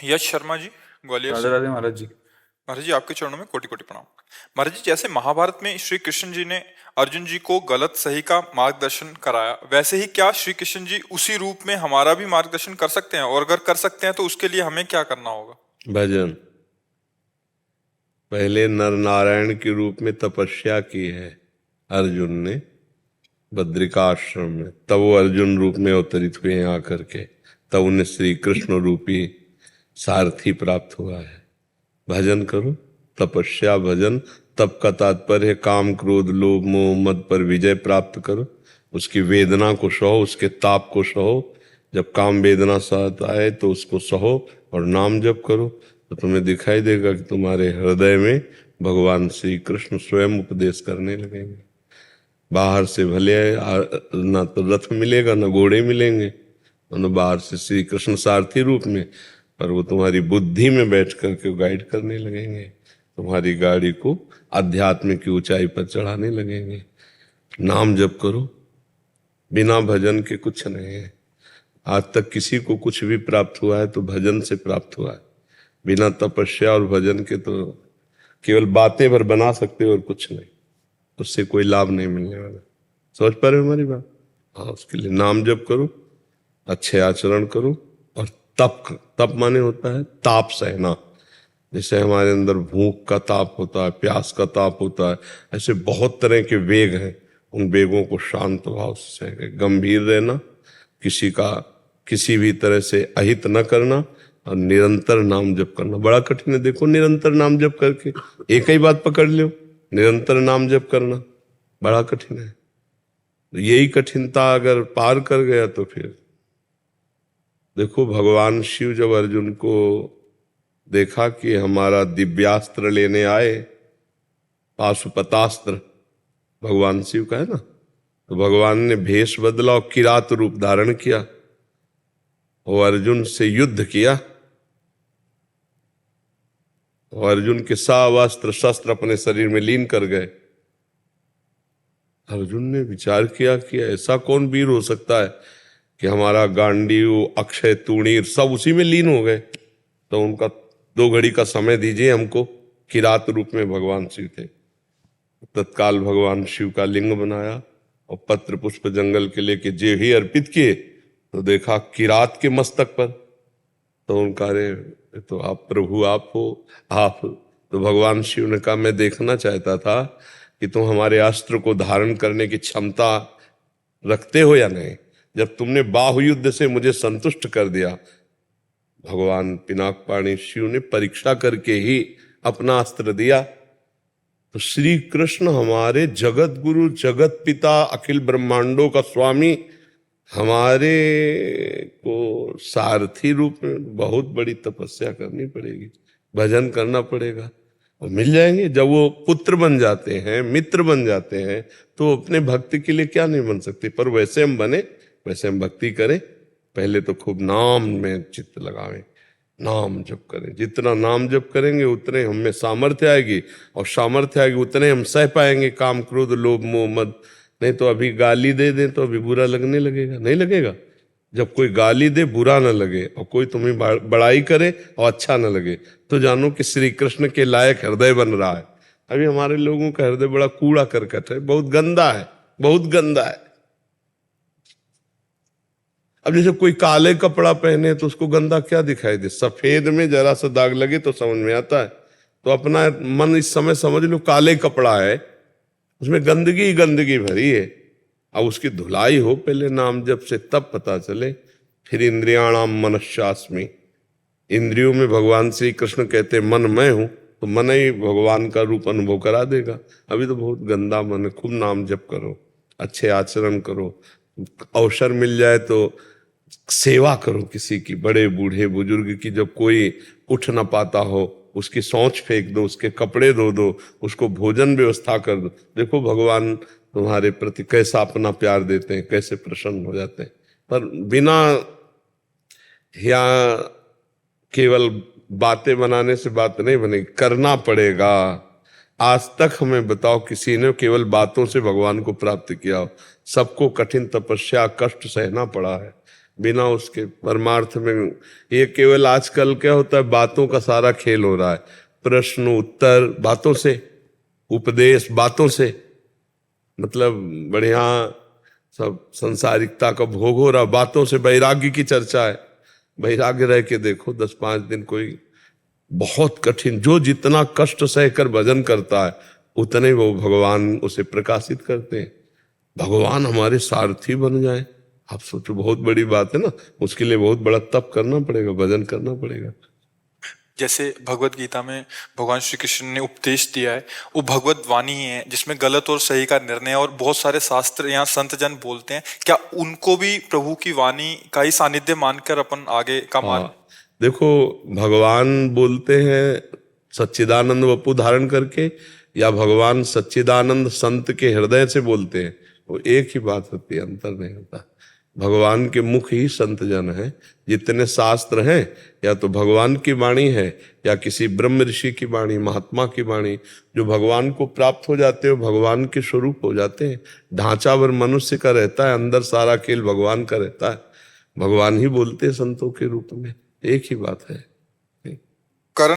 यश शर्मा जी, ग्वालियर राधे से। राधे महाराज जी। महाराज जी, आपके चरणों में कोटि कोटि प्रणाम। महाराज जी, जैसे महाभारत में श्री कृष्ण जी ने अर्जुन जी को गलत सही का मार्गदर्शन कराया, वैसे ही क्या श्री कृष्ण जी उसी रूप में हमारा भी मार्गदर्शन कर सकते हैं? और अगर कर सकते हैं तो उसके लिए हमें क्या करना होगा? भजन। पहले नर नारायण के रूप में तपस्या की है अर्जुन ने बद्रिकाश्रम में, तब वो अर्जुन रूप में अवतरित हुए हैं आकर के, तब उन्हें श्री कृष्ण रूपी सारथी प्राप्त हुआ है। भजन करो, तपस्या भजन। तप का तात्पर्य है काम क्रोध लोभ मोह मद पर विजय प्राप्त करो, उसकी वेदना को सहो, उसके ताप को सहो। जब काम वेदना साथ आए तो उसको सहो और नाम जप करो, तो तुम्हें दिखाई देगा कि तुम्हारे हृदय में भगवान श्री कृष्ण स्वयं उपदेश करने लगेंगे। बाहर से भले ना तो रथ मिलेगा ना घोड़े मिलेंगे, न बाहर से श्री कृष्ण सारथी रूप में, पर वो तुम्हारी बुद्धि में बैठ करके गाइड करने लगेंगे, तुम्हारी गाड़ी को अध्यात्म की ऊंचाई पर चढ़ाने लगेंगे। नाम जप करो, बिना भजन के कुछ नहीं है। आज तक किसी को कुछ भी प्राप्त हुआ है तो भजन से प्राप्त हुआ है। बिना तपस्या और भजन के तो केवल बातें भर बना सकते हो और कुछ नहीं, उससे कोई लाभ नहीं मिलने वाला। समझ पा रहे हो हमारी बात? हाँ, उसके लिए नाम जप करो, अच्छे आचरण करो और तप माने होता है ताप सहना। जैसे हमारे अंदर भूख का ताप होता है, प्यास का ताप होता है, ऐसे बहुत तरह के वेग हैं। उन वेगों को शांत भाव से गंभीर रहना, किसी भी तरह से अहित न करना और निरंतर नाम जप करना। बड़ा कठिन है, देखो निरंतर नाम जप करके एक ही बात पकड़ लो, निरंतर नाम जप करना बड़ा कठिन है। यही कठिनता अगर पार कर गया तो फिर देखो, भगवान शिव जब अर्जुन को देखा कि हमारा दिव्यास्त्र लेने आए, पाशुपतास्त्र भगवान शिव का है ना, तो भगवान ने भेष बदला और किरात रूप धारण किया और अर्जुन से युद्ध किया। और अर्जुन के सब अस्त्र शस्त्र अपने शरीर में लीन कर गए। अर्जुन ने विचार किया कि ऐसा कौन वीर हो सकता है कि हमारा गांडीव अक्षय तूणीर सब उसी में लीन हो गए। तो उनका 2 घड़ी का समय दीजिए हमको। किरात रूप में भगवान शिव थे। तत्काल भगवान शिव का लिंग बनाया और पत्र पुष्प जंगल के लेके जे ही अर्पित किए, तो देखा किरात के मस्तक पर। तो उनका अरे तो आप प्रभु आप हो आप। तो भगवान शिव ने कहा मैं देखना चाहता था कि तुम हमारे अस्त्र को धारण करने की क्षमता रखते हो या नहीं। जब तुमने बाहुयुद्ध से मुझे संतुष्ट कर दिया, भगवान पिनाकपाणी शिव ने परीक्षा करके ही अपना अस्त्र दिया। तो श्री कृष्ण हमारे जगत गुरु, जगत पिता, अखिल ब्रह्मांडों का स्वामी, हमारे को सारथी रूप में बहुत बड़ी तपस्या करनी पड़ेगी, भजन करना पड़ेगा और मिल जाएंगे। जब वो पुत्र बन जाते हैं, मित्र बन जाते हैं, तो अपने भक्ति के लिए क्या नहीं बन सकते। पर वैसे हम बने, वैसे हम भक्ति करें। पहले तो खूब नाम में चित्त लगावें, नाम जप करें। जितना नाम जप करेंगे उतने हम में सामर्थ्य आएगी, और सामर्थ्य आएगी उतने हम सह पाएंगे काम क्रोध लोभ मोह मद। नहीं तो अभी गाली दे दें तो अभी बुरा लगने लगेगा, नहीं लगेगा? जब कोई गाली दे बुरा न लगे और कोई तुम्हें बड़ाई करे और अच्छा न लगे, तो जानो कि श्री कृष्ण के लायक हृदय बन रहा है। अभी हमारे लोगों का हृदय बड़ा कूड़ा करकट है, बहुत गंदा है, बहुत गंदा है। अब जैसे कोई काले कपड़ा पहने तो उसको गंदा क्या दिखाई दे, सफेद में जरा सा दाग लगे तो समझ में आता है। तो अपना मन इस समय समझ लो काले कपड़ा है, उसमें गंदगी ही गंदगी भरी है। अब उसकी धुलाई हो पहले नाम जप से, तब पता चले। फिर इंद्रियाणाम मनश्चास्मि, इंद्रियों में भगवान श्री कृष्ण कहते मन मैं हूं, तो मन ही भगवान का रूप अनुभव करा देगा। अभी तो बहुत गंदा मन है। खूब नाम जप करो, अच्छे आचरण करो, अवसर मिल जाए तो सेवा करो किसी की, बड़े बूढ़े बुजुर्ग की। जब कोई उठ ना पाता हो उसकी सोच फेंक दो, उसके कपड़े धो दो, उसको भोजन व्यवस्था कर दो। देखो भगवान तुम्हारे प्रति कैसा अपना प्यार देते हैं, कैसे प्रसन्न हो जाते हैं। पर बिना या केवल बातें बनाने से बात नहीं बनेगी, करना पड़ेगा। आज तक हमें बताओ किसी ने केवल बातों से भगवान को प्राप्त किया हो? सबको कठिन तपस्या कष्ट सहना पड़ा है। बिना उसके परमार्थ में। ये केवल आजकल क्या होता है, बातों का सारा खेल हो रहा है, प्रश्न उत्तर बातों से, उपदेश बातों से, मतलब बढ़िया सब संसारिकता का भोग हो रहा बातों से। वैराग्य की चर्चा है, वैराग्य रह के देखो 10-5 दिन कोई बहुत कठिन, जो जितना कष्ट सहकर भजन करता है उतने वो भगवान उसे प्रकाशित करते हैं। भगवान हमारे सारथी बन जाए, आप सोचो बहुत बड़ी बात है ना। उसके लिए बहुत बड़ा तप करना पड़ेगा, भजन करना पड़ेगा। जैसे भगवत गीता में भगवान श्री कृष्ण ने उपदेश दिया है, वो भगवत वाणी ही है जिसमें गलत और सही का निर्णय, और बहुत सारे शास्त्र या संत जन बोलते हैं, क्या उनको भी प्रभु की वाणी का ही सानिध्य मानकर अपन आगे का मार्ग? हाँ, देखो भगवान बोलते हैं सच्चिदानंद वपु धारण करके, या भगवान सच्चिदानंद संत के हृदय से बोलते हैं, वो एक ही बात होती है, अंतर नहीं होता। भगवान के मुख ही संत जन है। जितने शास्त्र हैं या तो भगवान की वाणी है या किसी ब्रह्म ऋषि की वाणी, महात्मा की वाणी, जो भगवान को प्राप्त हो जाते हैं, भगवान के स्वरूप हो जाते हैं। ढांचावर मनुष्य का रहता है, अंदर सारा खेल भगवान का रहता है। भगवान ही बोलते हैं संतों के रूप में, एक ही बात है।